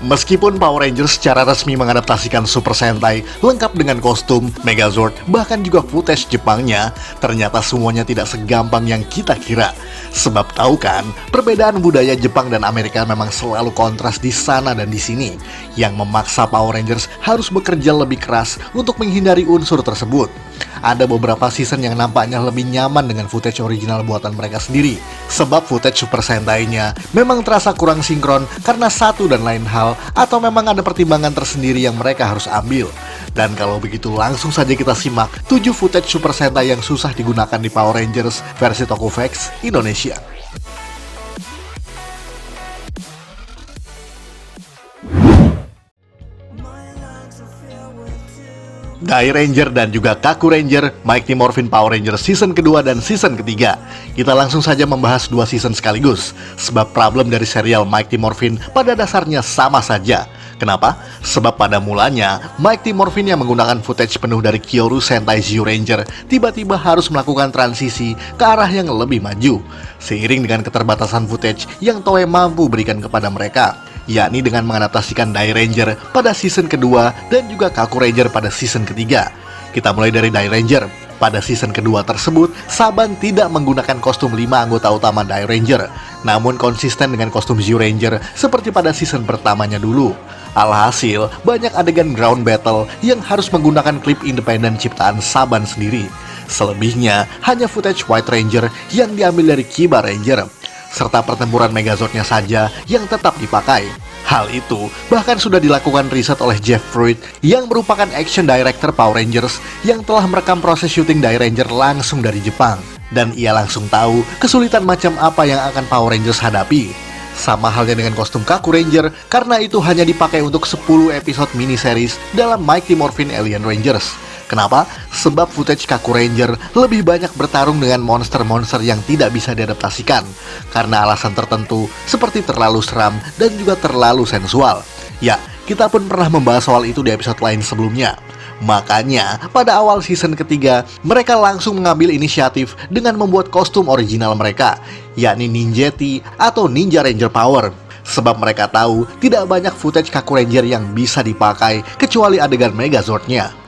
Meskipun Power Rangers secara resmi mengadaptasikan Super Sentai lengkap dengan kostum, Megazord, bahkan juga footage Jepangnya, ternyata semuanya tidak segampang yang kita kira. Sebab tahu kan, perbedaan budaya Jepang dan Amerika memang selalu kontras di sana dan di sini, yang memaksa Power Rangers harus bekerja lebih keras untuk menghindari unsur tersebut. Ada beberapa season yang nampaknya lebih nyaman dengan footage original buatan mereka sendiri, sebab footage Super Sentai-nya memang terasa kurang sinkron karena satu dan lain hal, atau memang ada pertimbangan tersendiri yang mereka harus ambil. Dan kalau begitu langsung saja kita simak 7 footage Super Sentai yang susah digunakan di Power Rangers versi Tokuvex Indonesia. Dai Ranger dan juga Kaku Ranger, Mighty Morphin Power Rangers season kedua dan season ketiga. Kita langsung saja membahas 2 season sekaligus, sebab problem dari serial Mighty Morphin pada dasarnya sama saja. Kenapa? Sebab pada mulanya, Mighty Morphin yang menggunakan footage penuh dari Kyoru Sentai Zyuranger tiba-tiba harus melakukan transisi ke arah yang lebih maju, seiring dengan keterbatasan footage yang Toei mampu berikan kepada mereka, yakni dengan mengadaptasikan Dai Ranger pada season kedua dan juga Kaku Ranger pada season ketiga. Kita mulai dari Dai Ranger. Pada season kedua tersebut, Saban tidak menggunakan kostum 5 anggota utama Dai Ranger, namun konsisten dengan kostum Zyuranger seperti pada season pertamanya dulu. Alhasil, banyak adegan ground battle yang harus menggunakan klip independen ciptaan Saban sendiri. Selebihnya, hanya footage White Ranger yang diambil dari Kiba Ranger, serta pertempuran Megazordnya saja yang tetap dipakai. Hal itu bahkan sudah dilakukan riset oleh Jeff Fruit yang merupakan action director Power Rangers yang telah merekam proses syuting Dai Ranger langsung dari Jepang. Dan ia langsung tahu kesulitan macam apa yang akan Power Rangers hadapi. Sama halnya dengan kostum Kaku Ranger, karena itu hanya dipakai untuk 10 episode miniseries dalam Mighty Morphin Alien Rangers. Kenapa? Sebab footage Kaku Ranger lebih banyak bertarung dengan monster-monster yang tidak bisa diadaptasikan karena alasan tertentu seperti terlalu seram dan juga terlalu sensual. Ya, kita pun pernah membahas soal itu di episode lain sebelumnya. Makanya, pada awal season ketiga, mereka langsung mengambil inisiatif dengan membuat kostum original mereka, yakni Ninjetti atau Ninja Ranger Power. Sebab mereka tahu tidak banyak footage Kaku Ranger yang bisa dipakai kecuali adegan Megazordnya.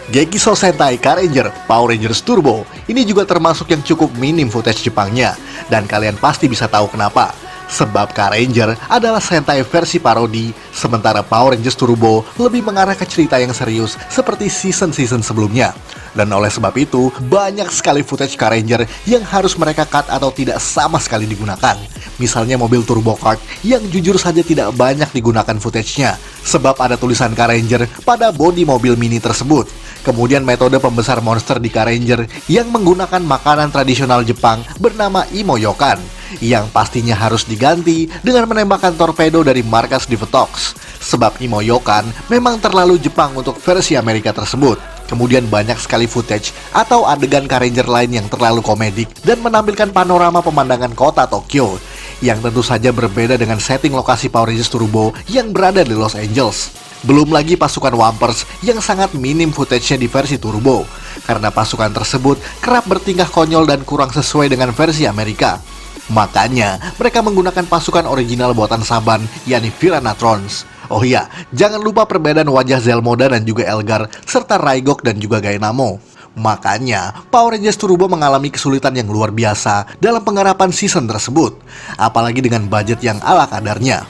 Gekiso Sentai K-Ranger Power Rangers Turbo ini juga termasuk yang cukup minim footage Jepangnya, dan kalian pasti bisa tahu kenapa. Sebab K-Ranger adalah Sentai versi parodi, sementara Power Rangers Turbo lebih mengarah ke cerita yang serius seperti season-season sebelumnya. Dan oleh sebab itu, banyak sekali footage K-Ranger yang harus mereka cut atau tidak sama sekali digunakan. Misalnya mobil Turbo Kart yang jujur saja tidak banyak digunakan footage-nya, sebab ada tulisan K-Ranger pada bodi mobil mini tersebut. Kemudian metode pembesar monster di K-Ranger yang menggunakan makanan tradisional Jepang bernama Imoyokan, yang pastinya harus diganti dengan menembakkan torpedo dari markas Divatox. Sebab Imoyokan memang terlalu Jepang untuk versi Amerika tersebut. Kemudian banyak sekali footage atau adegan K-Ranger lain yang terlalu komedik dan menampilkan panorama pemandangan kota Tokyo, yang tentu saja berbeda dengan setting lokasi Power Rangers Turbo yang berada di Los Angeles. Belum lagi pasukan Wampers yang sangat minim footage-nya di versi Turbo, karena pasukan tersebut kerap bertingkah konyol dan kurang sesuai dengan versi Amerika. Makanya, mereka menggunakan pasukan original buatan Saban, yakni Viranatrons. Oh iya, jangan lupa perbedaan wajah Zelmoda dan juga Elgar, serta Raigok dan juga Gainamo. Makanya, Power Rangers Turbo mengalami kesulitan yang luar biasa dalam penggarapan season tersebut, apalagi dengan budget yang ala kadarnya.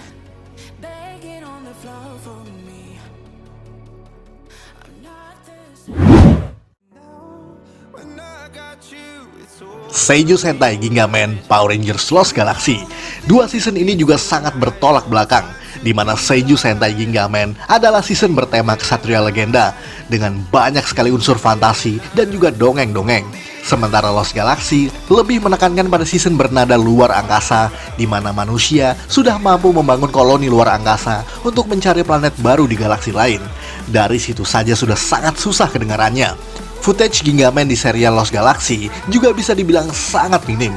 Seiju Sentai Gingaman Power Rangers Lost Galaxy. 2 season ini juga sangat bertolak belakang, di mana Seiju Sentai Gingaman adalah season bertema kesatria legenda dengan banyak sekali unsur fantasi dan juga dongeng-dongeng. Sementara Lost Galaxy lebih menekankan pada season bernada luar angkasa, di mana manusia sudah mampu membangun koloni luar angkasa untuk mencari planet baru di galaksi lain. Dari situ saja sudah sangat susah kedengarannya. Footage Gingaman di serial Lost Galaxy juga bisa dibilang sangat minim,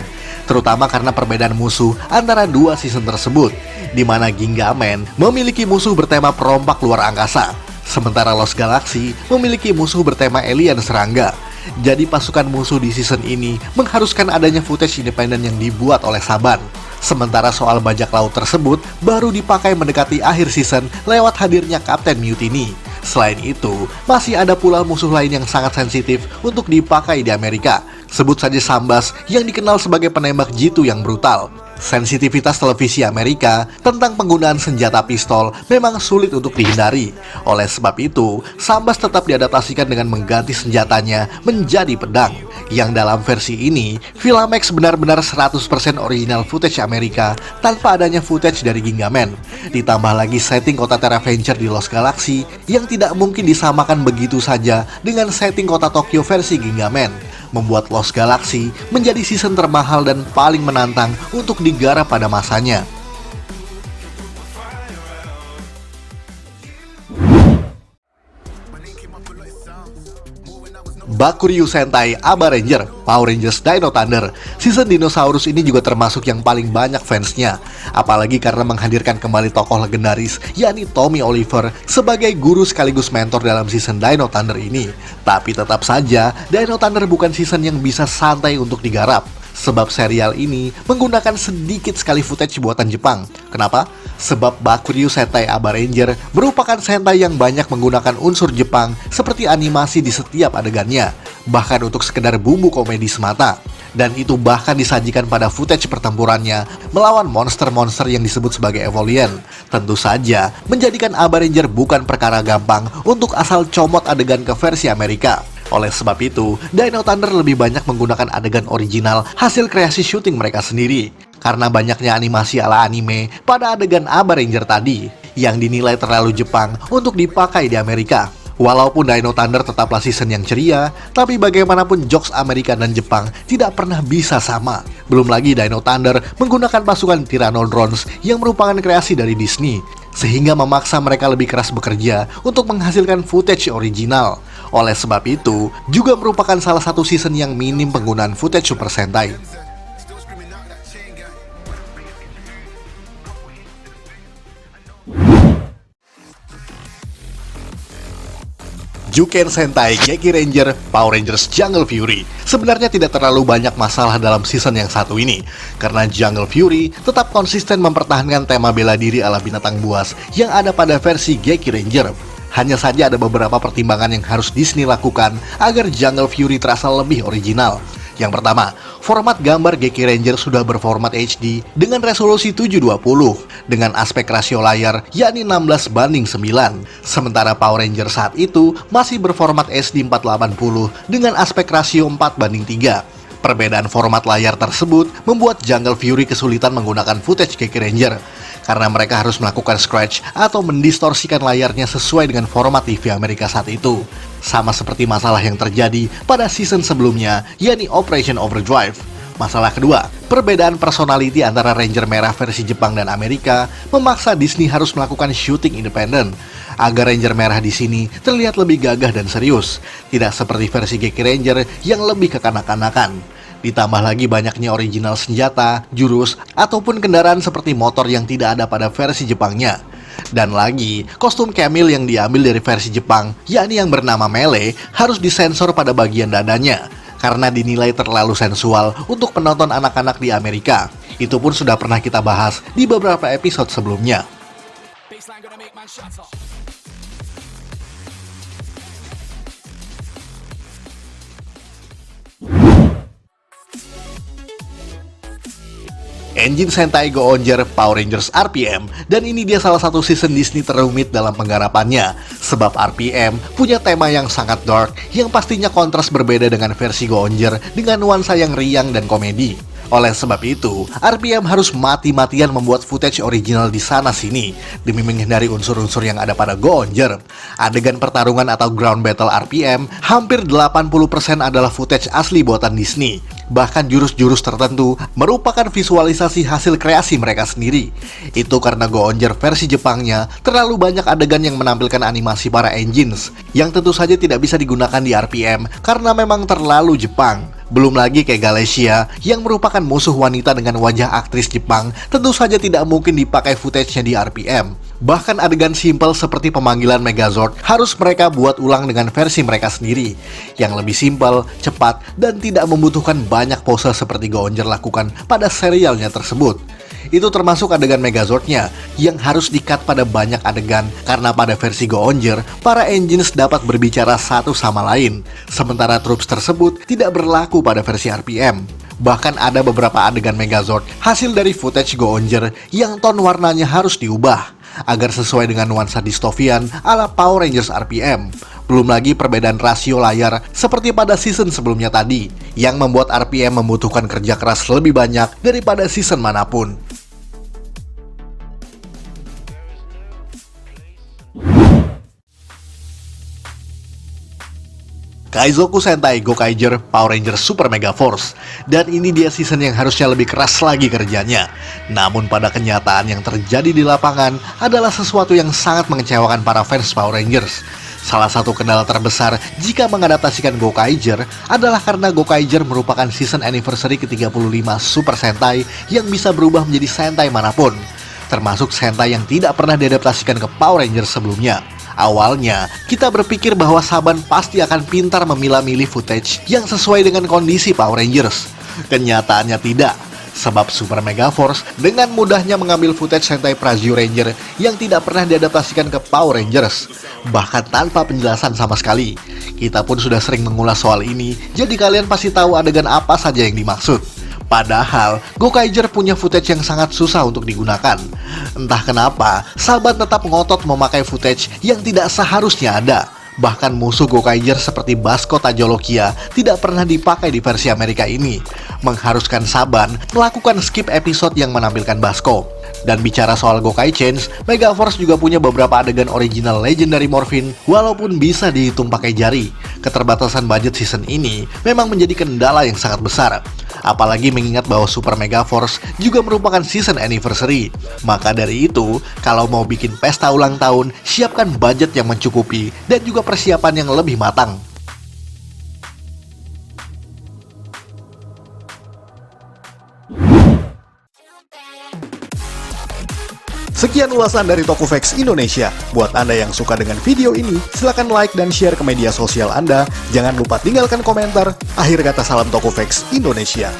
terutama karena perbedaan musuh antara 2 season tersebut, di mana Gingaman memiliki musuh bertema perompak luar angkasa, sementara Lost Galaxy memiliki musuh bertema alien serangga. Jadi pasukan musuh di season ini mengharuskan adanya footage independen yang dibuat oleh Saban. Sementara soal bajak laut tersebut baru dipakai mendekati akhir season lewat hadirnya Kapten Mutiny. Selain itu, masih ada pula musuh lain yang sangat sensitif untuk dipakai di Amerika. Sebut saja Sambas yang dikenal sebagai penembak jitu yang brutal. Sensitivitas televisi Amerika tentang penggunaan senjata pistol memang sulit untuk dihindari. Oleh sebab itu, Sambas tetap diadaptasikan dengan mengganti senjatanya menjadi pedang. Yang dalam versi ini, Filamax benar-benar 100% original footage Amerika tanpa adanya footage dari Gingaman. Ditambah lagi setting kota Terraventure di Lost Galaxy yang tidak mungkin disamakan begitu saja dengan setting kota Tokyo versi Gingaman. Membuat Lost Galaxy menjadi season termahal dan paling menantang untuk digarap pada masanya. Bakuryu Sentai Aba Ranger, Power Rangers Dino Thunder. Season Dinosaurus ini juga termasuk yang paling banyak fansnya. Apalagi karena menghadirkan kembali tokoh legendaris, yakni Tommy Oliver sebagai guru sekaligus mentor dalam season Dino Thunder ini. Tapi tetap saja, Dino Thunder bukan season yang bisa santai untuk digarap. Sebab serial ini menggunakan sedikit sekali footage buatan Jepang. Kenapa? Sebab Bakuryu Sentai Aba Ranger merupakan Sentai yang banyak menggunakan unsur Jepang seperti animasi di setiap adegannya, bahkan untuk sekedar bumbu komedi semata. Dan itu bahkan disajikan pada footage pertempurannya melawan monster-monster yang disebut sebagai Evolian. Tentu saja, menjadikan Aba Ranger bukan perkara gampang untuk asal comot adegan ke versi Amerika. Oleh sebab itu, Dino Thunder lebih banyak menggunakan adegan original hasil kreasi syuting mereka sendiri. Karena banyaknya animasi ala anime pada adegan Aba Ranger tadi, yang dinilai terlalu Jepang untuk dipakai di Amerika. Walaupun Dino Thunder tetaplah season yang ceria, tapi bagaimanapun jokes Amerika dan Jepang tidak pernah bisa sama. Belum lagi Dino Thunder menggunakan pasukan Tyrannodrons yang merupakan kreasi dari Disney, sehingga memaksa mereka lebih keras bekerja untuk menghasilkan footage original. Oleh sebab itu, juga merupakan salah satu season yang minim penggunaan footage Super Sentai. Juken Sentai Geki Ranger Power Rangers Jungle Fury. Sebenarnya tidak terlalu banyak masalah dalam season yang satu ini, karena Jungle Fury tetap konsisten mempertahankan tema bela diri ala binatang buas yang ada pada versi Geki Ranger. Hanya saja ada beberapa pertimbangan yang harus Disney lakukan agar Jungle Fury terasa lebih original. Yang pertama, format gambar Geki Ranger sudah berformat HD dengan resolusi 720 dengan aspek rasio layar yakni 16:9. Sementara Power Ranger saat itu masih berformat SD 480 dengan aspek rasio 4:3. Perbedaan format layar tersebut membuat Jungle Fury kesulitan menggunakan footage Geki Ranger karena mereka harus melakukan scratch atau mendistorsikan layarnya sesuai dengan format TV Amerika saat itu. Sama seperti masalah yang terjadi pada season sebelumnya, yakni Operation Overdrive. Masalah kedua, perbedaan personality antara Ranger merah versi Jepang dan Amerika memaksa Disney harus melakukan syuting independen agar Ranger merah di sini terlihat lebih gagah dan serius, tidak seperti versi Geki Ranger yang lebih kekanak-kanakan. Ditambah lagi banyaknya original senjata, jurus, ataupun kendaraan seperti motor yang tidak ada pada versi Jepangnya. Dan lagi, kostum Camille yang diambil dari versi Jepang, yakni yang bernama Melee, harus disensor pada bagian dadanya, karena dinilai terlalu sensual untuk penonton anak-anak di Amerika. Itu pun sudah pernah kita bahas di beberapa episode sebelumnya. Engine Sentai Go-Onger Power Rangers RPM, dan ini dia salah satu season Disney terumit dalam penggarapannya. Sebab RPM punya tema yang sangat dark, yang pastinya kontras berbeda dengan versi Go-Onger dengan nuansa yang riang dan komedi. Oleh sebab itu, RPM harus mati-matian membuat footage original di sana-sini demi menghindari unsur-unsur yang ada pada Go-Onger. Adegan pertarungan atau ground battle RPM, hampir 80% adalah footage asli buatan Disney. Bahkan jurus-jurus tertentu merupakan visualisasi hasil kreasi mereka sendiri. Itu karena Go-Onger versi Jepangnya terlalu banyak adegan yang menampilkan animasi para engines, yang tentu saja tidak bisa digunakan di RPM karena memang terlalu Jepang. Belum lagi kayak Galaxia yang merupakan musuh wanita dengan wajah aktris Jepang, tentu saja tidak mungkin dipakai footage-nya di RPM. Bahkan adegan simpel seperti pemanggilan Megazord harus mereka buat ulang dengan versi mereka sendiri, yang lebih simpel, cepat, dan tidak membutuhkan banyak pose seperti Go-Onger lakukan pada serialnya tersebut. Itu termasuk adegan Megazord-nya yang harus di-cut pada banyak adegan karena pada versi Go-Onger, para engines dapat berbicara satu sama lain, sementara troops tersebut tidak berlaku pada versi RPM. Bahkan ada beberapa adegan Megazord hasil dari footage Go-Onger yang ton warnanya harus diubah agar sesuai dengan nuansa dystopian ala Power Rangers RPM. Belum lagi perbedaan rasio layar seperti pada season sebelumnya tadi, yang membuat RPM membutuhkan kerja keras lebih banyak daripada season manapun. Kaizoku Sentai Gokaiger Power Ranger Super Mega Force. Dan ini dia season yang harusnya lebih keras lagi kerjanya. Namun pada kenyataan yang terjadi di lapangan adalah sesuatu yang sangat mengecewakan para fans Power Rangers. Salah satu kendala terbesar jika mengadaptasikan Gokaiger adalah karena Gokaiger merupakan season anniversary ke-35 Super Sentai yang bisa berubah menjadi Sentai manapun, termasuk Sentai yang tidak pernah diadaptasikan ke Power Rangers sebelumnya. Awalnya, kita berpikir bahwa Saban pasti akan pintar memilah-milih footage yang sesuai dengan kondisi Power Rangers. Kenyataannya tidak, sebab Super Mega Force dengan mudahnya mengambil footage Sentai Prazio Ranger yang tidak pernah diadaptasikan ke Power Rangers, bahkan tanpa penjelasan sama sekali. Kita pun sudah sering mengulas soal ini, jadi kalian pasti tahu adegan apa saja yang dimaksud. Padahal, Gokaiger punya footage yang sangat susah untuk digunakan. Entah kenapa, Saban tetap ngotot memakai footage yang tidak seharusnya ada. Bahkan musuh Gokaiger seperti Basco Tajolokia tidak pernah dipakai di versi Amerika ini, mengharuskan Saban melakukan skip episode yang menampilkan Basco. Dan bicara soal Gokai Change, Megaforce juga punya beberapa adegan original Legendary Morphin walaupun bisa dihitung pakai jari. Keterbatasan budget season ini memang menjadi kendala yang sangat besar. Apalagi mengingat bahwa Super Mega Force juga merupakan season anniversary. Maka dari itu, kalau mau bikin pesta ulang tahun, siapkan budget yang mencukupi dan juga persiapan yang lebih matang. Sekian ulasan dari Tokuvex Indonesia. Buat Anda yang suka dengan video ini, silakan like dan share ke media sosial Anda. Jangan lupa tinggalkan komentar. Akhir kata, salam Tokuvex Indonesia.